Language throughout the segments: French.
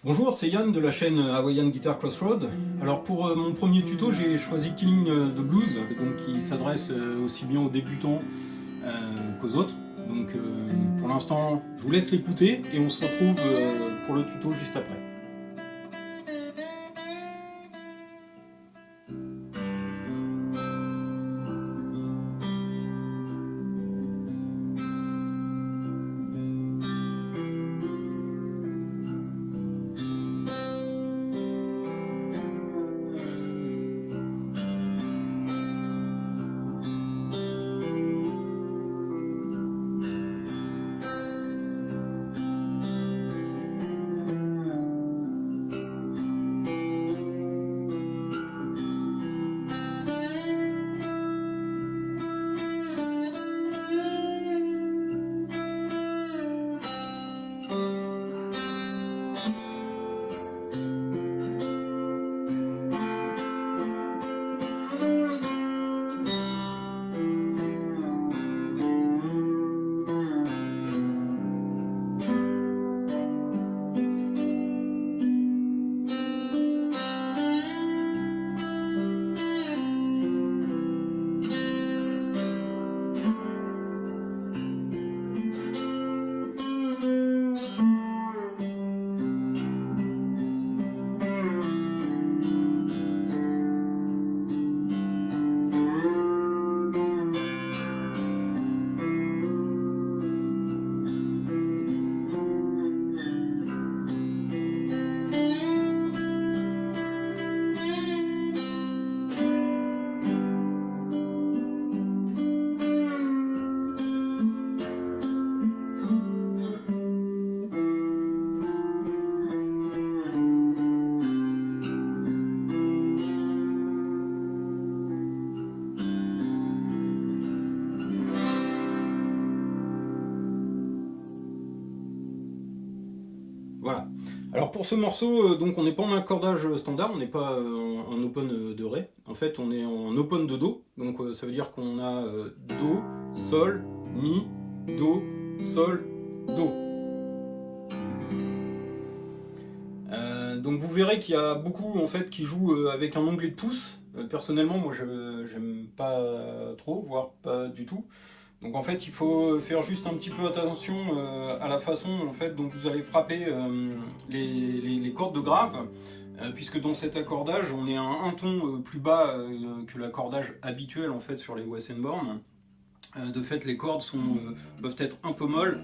Bonjour, c'est Yann de la chaîne Hawaiian Guitar Crossroad. Alors pour mon premier tuto, j'ai choisi Killing the Blues, donc qui s'adresse aussi bien aux débutants qu'aux autres. Donc pour l'instant, je vous laisse l'écouter et on se retrouve pour le tuto juste après. Voilà. Alors pour ce morceau, donc on n'est pas en accordage standard, on n'est pas en open de Ré. En fait, on est en open de Do. Donc ça veut dire qu'on a Do, Sol, Mi, Do, Sol, Do. Donc vous verrez qu'il y a beaucoup en fait qui jouent avec un onglet de pouce. Personnellement, moi je j'aime pas trop, voire pas du tout. Donc en fait, il faut faire juste un petit peu attention à la façon en fait dont vous allez frapper les cordes de grave, puisque dans cet accordage, on est à un ton plus bas que l'accordage habituel en fait sur les Weissenborn. De fait, les cordes peuvent être un peu molles.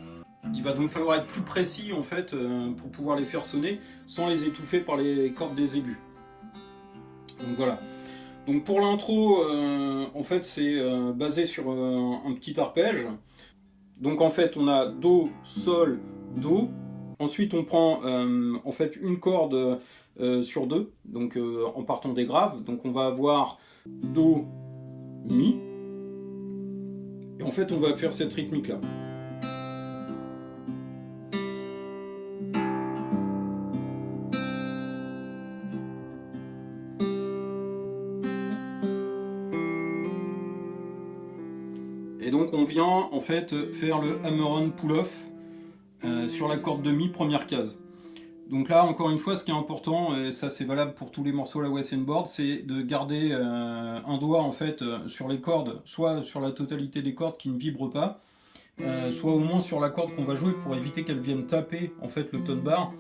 Il va donc falloir être plus précis en fait pour pouvoir les faire sonner sans les étouffer par les cordes des aigus. Donc voilà. Donc pour l'intro, en fait, c'est basé sur un petit arpège. Donc en fait, on a Do, Sol, Do. Ensuite, on prend en fait une corde sur deux, donc en partant des graves. Donc on va avoir Do, Mi. Et en fait, on va faire cette rythmique-là. Et donc on vient en fait faire le hammer-on pull-off sur la corde de Mi, première case. Donc là, encore une fois, ce qui est important, et ça c'est valable pour tous les morceaux à la Weissenborn, c'est de garder un doigt en fait sur les cordes, soit sur la totalité des cordes qui ne vibrent pas, soit au moins sur la corde qu'on va jouer pour éviter qu'elle vienne taper en fait le tone bar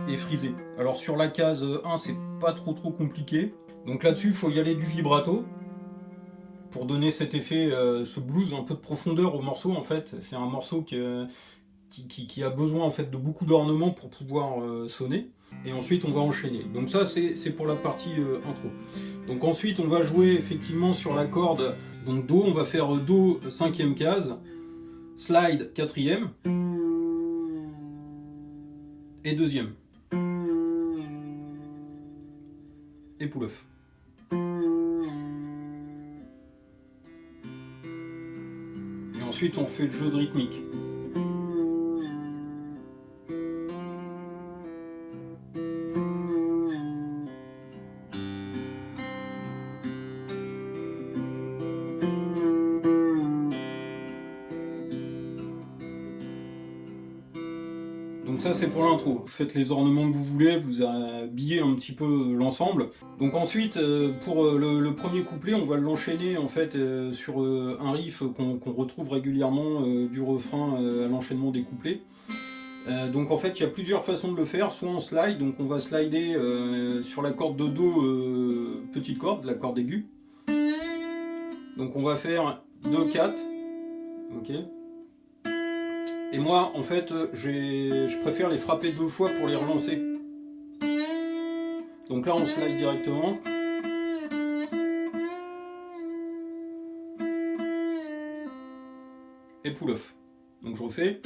et friser. Alors sur la case 1, c'est pas trop compliqué. Donc là-dessus, il faut y aller du vibrato pour donner cet effet, ce blues, un peu de profondeur au morceau en fait. C'est un morceau qui a besoin en fait de beaucoup d'ornements pour pouvoir sonner. Et ensuite on va enchaîner. Donc ça c'est pour la partie intro. Donc ensuite on va jouer effectivement sur la corde. Donc Do, on va faire Do 5e case, slide 4e et 2e. Et pull-off. Et ensuite on fait le jeu de rythmique. Donc Donc ça c'est pour l'intro. Vous faites les ornements que vous voulez, vous habillez un petit peu l'ensemble. Donc ensuite pour le premier couplet, on va l'enchaîner en fait sur un riff qu'on retrouve régulièrement du refrain à l'enchaînement des couplets. Donc en fait il y a plusieurs façons de le faire, soit en slide, donc on va slider sur la corde de Do, petite corde, la corde aiguë. Donc on va faire 2, 4, ok. Et moi en fait je préfère les frapper 2 fois pour les relancer. Donc là on slide directement. Et pull off. Donc je refais.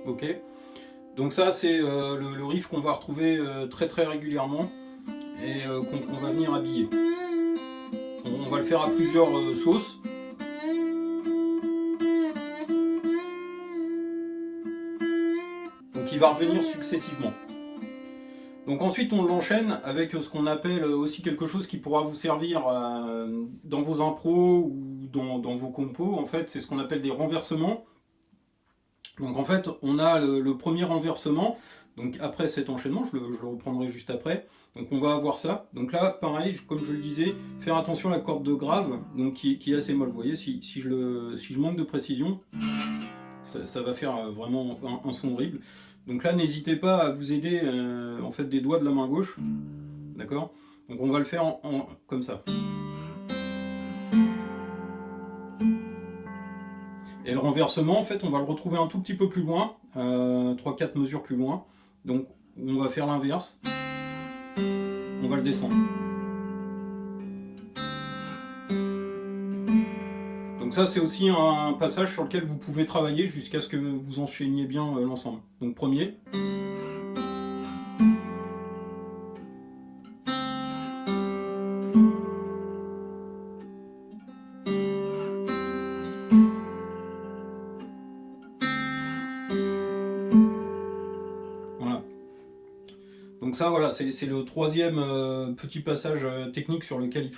Ok. Donc ça c'est le riff qu'on va retrouver très très régulièrement et qu'on va venir habiller. On va le faire à plusieurs sauces. Donc il va revenir successivement. Donc ensuite on l'enchaîne avec ce qu'on appelle aussi quelque chose qui pourra vous servir dans vos impros ou dans vos compos. En fait c'est ce qu'on appelle des renversements. Donc en fait on a le premier renversement, donc après cet enchaînement, je le reprendrai juste après, donc on va avoir ça. Donc là pareil, comme je le disais, faire attention à la corde de grave, donc qui est assez molle. Vous voyez, si je manque de précision, ça va faire vraiment un son horrible. Donc là n'hésitez pas à vous aider en fait des doigts de la main gauche, d'accord. Donc on va le faire comme ça. Et le renversement, en fait, on va le retrouver un tout petit peu plus loin, 3-4 mesures plus loin. Donc, on va faire l'inverse. On va le descendre. Donc ça, c'est aussi un passage sur lequel vous pouvez travailler jusqu'à ce que vous enchaîniez bien l'ensemble. Donc, premier. Donc ça, voilà, c'est le troisième petit passage technique sur lequel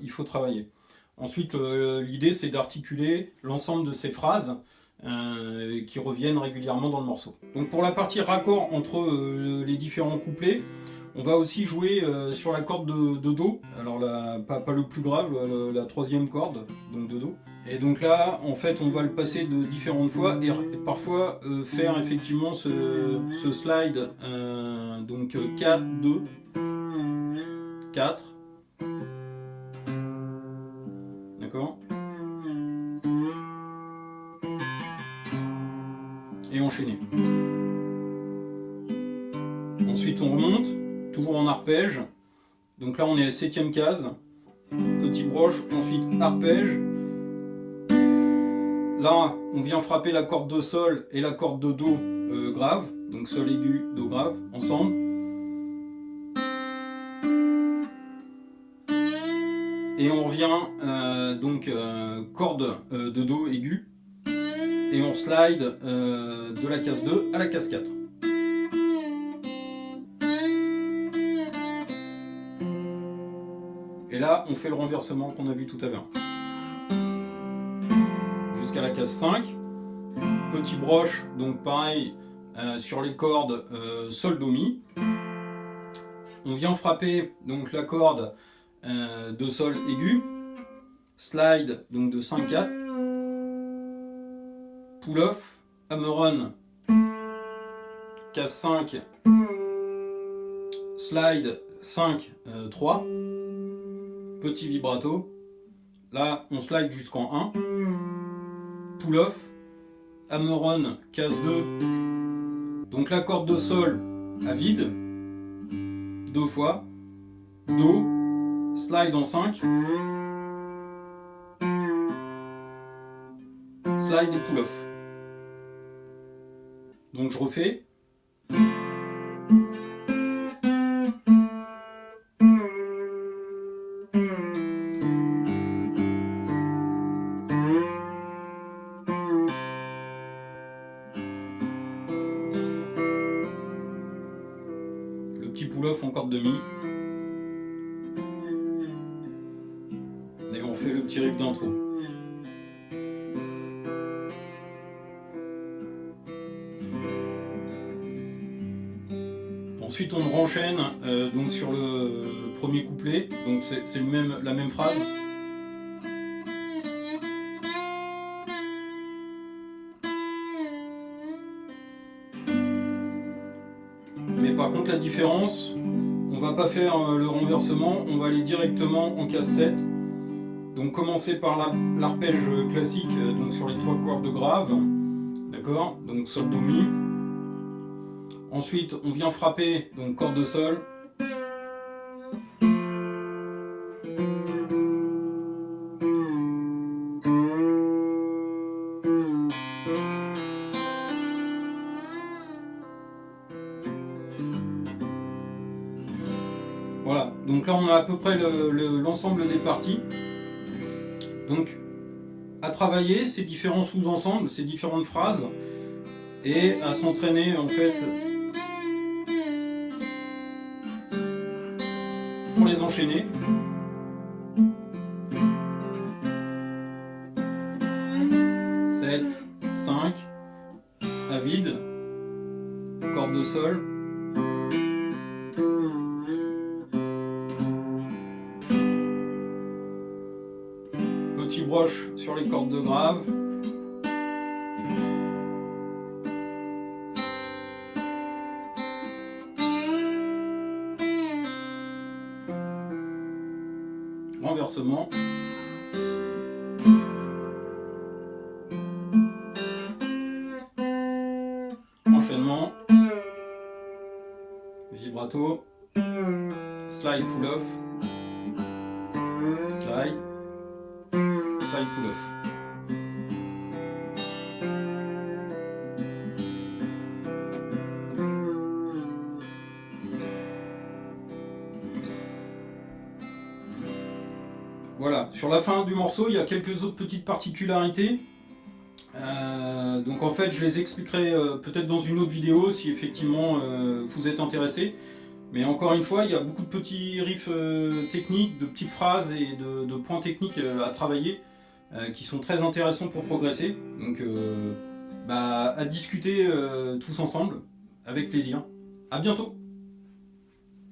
il faut travailler. Ensuite, l'idée, c'est d'articuler l'ensemble de ces phrases qui reviennent régulièrement dans le morceau. Donc pour la partie raccord entre les différents couplets, on va aussi jouer sur la corde de Do. Alors pas le plus grave, la troisième corde, donc de Do. Et donc là, en fait, on va le passer de différentes fois et parfois faire effectivement ce slide. Donc 4, 2, 4. D'accord. Et enchaîner. Ensuite, on remonte, toujours en arpège. Donc là, on est à 7ème case. Petit broche, ensuite arpège. Là, on vient frapper la corde de sol et la corde de Do grave, donc sol aigu, Do grave, ensemble. Et on revient donc corde de Do aigu, et on slide de la case 2 à la case 4. Et là, on fait le renversement qu'on a vu tout à l'heure. Jusqu'à la case 5. Petit broche, donc pareil, sur les cordes sol do mi. On vient frapper donc la corde de sol aigu. Slide donc de 5-4. Pull off, hammer-on, case 5. Slide 5, 3. Petit vibrato. Là, on slide jusqu'en 1. Pull off, hammer-on, case 2. Donc la corde de sol à vide. 2 fois. Do. Slide en 5. Slide et pull off. Donc je refais. Pull-off en corde de mi. Et on fait le petit riff d'intro. Ensuite on renchaîne donc sur le premier couplet, donc c'est la même phrase. Mais par contre la différence, on va pas faire le renversement, on va aller directement en casse-7. Donc commencer par l'arpège classique, donc sur les 3 cordes graves, d'accord, donc sol do mi. Ensuite on vient frapper, donc corde de sol. Voilà, donc là on a à peu près l'ensemble des parties. Donc à travailler ces différents sous-ensembles, ces différentes phrases, et à s'entraîner en fait pour les enchaîner. Sept, 5, à vide, corde de sol. Petit broche sur les cordes de grave. Renversement. Enchaînement. Vibrato. Slide pull-off. Slide. Slide pull-off. Voilà, sur la fin du morceau, il y a quelques autres petites particularités. Donc en fait, je les expliquerai peut-être dans une autre vidéo si effectivement vous êtes intéressé. Mais encore une fois, il y a beaucoup de petits riffs techniques, de petites phrases et de points techniques à travailler qui sont très intéressants pour progresser. Donc à discuter tous ensemble, avec plaisir. À bientôt!